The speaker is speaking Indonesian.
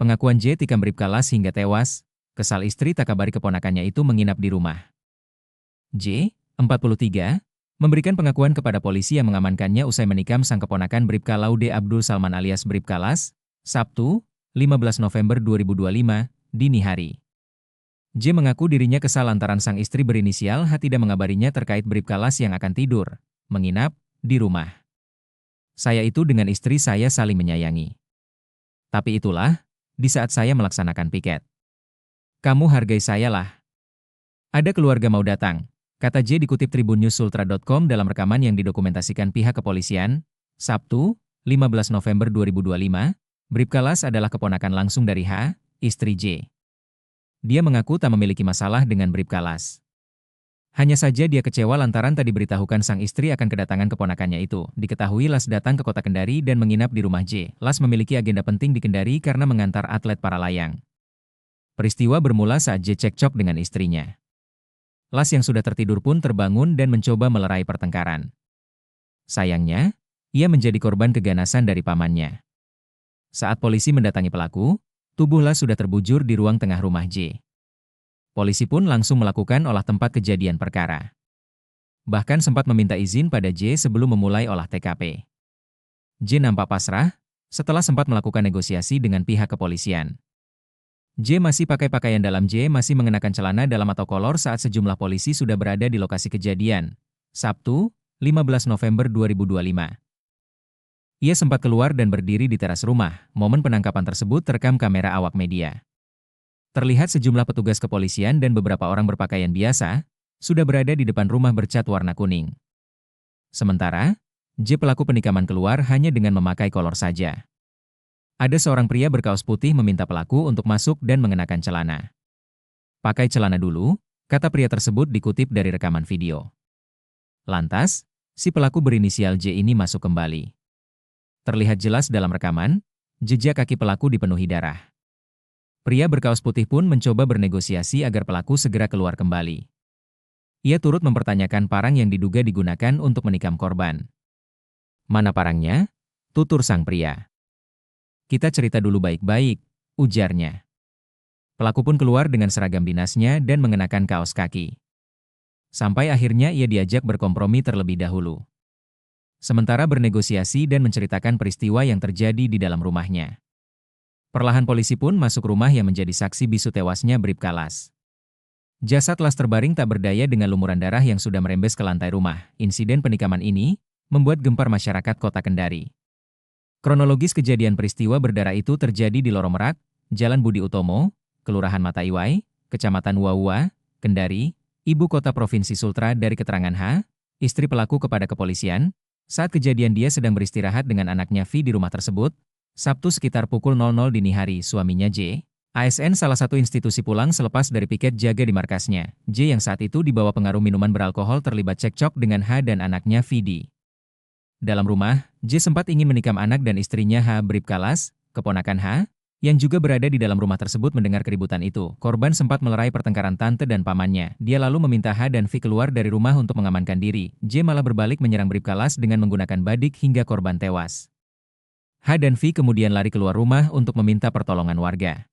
Pengakuan J tikam Bribka Las hingga tewas, kesal istri tak kabari keponakannya itu menginap di rumah. J, 43, memberikan pengakuan kepada polisi yang mengamankannya usai menikam sang keponakan Bribka Laude Abdul Salman alias Bribka Las, Sabtu, 15 November 2025, dini hari. J mengaku dirinya kesal lantaran sang istri berinisial H tidak mengabarinya terkait Bribka Las yang akan tidur, menginap, di rumah. Saya itu dengan istri saya saling menyayangi. Tapi itulah, di saat saya melaksanakan piket. Kamu hargai saya lah. Ada keluarga mau datang, kata J dikutip tribunnews.ultra.com dalam rekaman yang didokumentasikan pihak kepolisian, Sabtu, 15 November 2025, Bribka Las adalah keponakan langsung dari H, istri J. Dia mengaku tak memiliki masalah dengan Bribka Las. Hanya saja dia kecewa lantaran tak diberitahukan sang istri akan kedatangan keponakannya itu. Diketahui Las datang ke kota Kendari dan menginap di rumah J. Las memiliki agenda penting di Kendari karena mengantar atlet para layang. Peristiwa bermula saat J cekcok dengan istrinya. Las yang sudah tertidur pun terbangun dan mencoba melerai pertengkaran. Sayangnya, ia menjadi korban keganasan dari pamannya. Saat polisi mendatangi pelaku, tubuh Las sudah terbujur di ruang tengah rumah J. Polisi pun langsung melakukan olah tempat kejadian perkara. Bahkan sempat meminta izin pada J sebelum memulai olah TKP. J nampak pasrah, setelah sempat melakukan negosiasi dengan pihak kepolisian. J masih pakai pakaian dalam. J masih mengenakan celana dalam atau kolor saat sejumlah polisi sudah berada di lokasi kejadian. Sabtu, 15 November 2025. Ia sempat keluar dan berdiri di teras rumah. Momen penangkapan tersebut terekam kamera awak media. Terlihat sejumlah petugas kepolisian dan beberapa orang berpakaian biasa, sudah berada di depan rumah bercat warna kuning. Sementara, J pelaku penikaman keluar hanya dengan memakai kolor saja. Ada seorang pria berkaos putih meminta pelaku untuk masuk dan mengenakan celana. Pakai celana dulu, kata pria tersebut dikutip dari rekaman video. Lantas, si pelaku berinisial J ini masuk kembali. Terlihat jelas dalam rekaman, jejak kaki pelaku dipenuhi darah. Pria berkaos putih pun mencoba bernegosiasi agar pelaku segera keluar kembali. Ia turut mempertanyakan parang yang diduga digunakan untuk menikam korban. Mana parangnya? Tutur sang pria. Kita cerita dulu baik-baik, ujarnya. Pelaku pun keluar dengan seragam dinasnya dan mengenakan kaos kaki. Sampai akhirnya ia diajak berkompromi terlebih dahulu. Sementara bernegosiasi dan menceritakan peristiwa yang terjadi di dalam rumahnya. Perlahan polisi pun masuk rumah yang menjadi saksi bisu tewasnya Bribka Las. Jasad Las terbaring tak berdaya dengan lumuran darah yang sudah merembes ke lantai rumah. Insiden penikaman ini membuat gempar masyarakat kota Kendari. Kronologis kejadian peristiwa berdarah itu terjadi di Lorong Merak, Jalan Budi Utomo, Kelurahan Mataiwai, Kecamatan Wawua, Kendari, Ibu Kota Provinsi Sultra. Dari keterangan H, istri pelaku kepada kepolisian, saat kejadian dia sedang beristirahat dengan anaknya V di rumah tersebut, Sabtu sekitar pukul 00 dini hari. Suaminya J, ASN salah satu institusi pulang selepas dari piket jaga di markasnya. J yang saat itu dibawa pengaruh minuman beralkohol terlibat cekcok dengan H dan anaknya Vidi. Dalam rumah, J sempat ingin menikam anak dan istrinya H. Bribka Las, keponakan H, yang juga berada di dalam rumah tersebut mendengar keributan itu. Korban sempat melerai pertengkaran tante dan pamannya. Dia lalu meminta H dan V keluar dari rumah untuk mengamankan diri. J malah berbalik menyerang Bribka Las dengan menggunakan badik hingga korban tewas. H dan V kemudian lari keluar rumah untuk meminta pertolongan warga.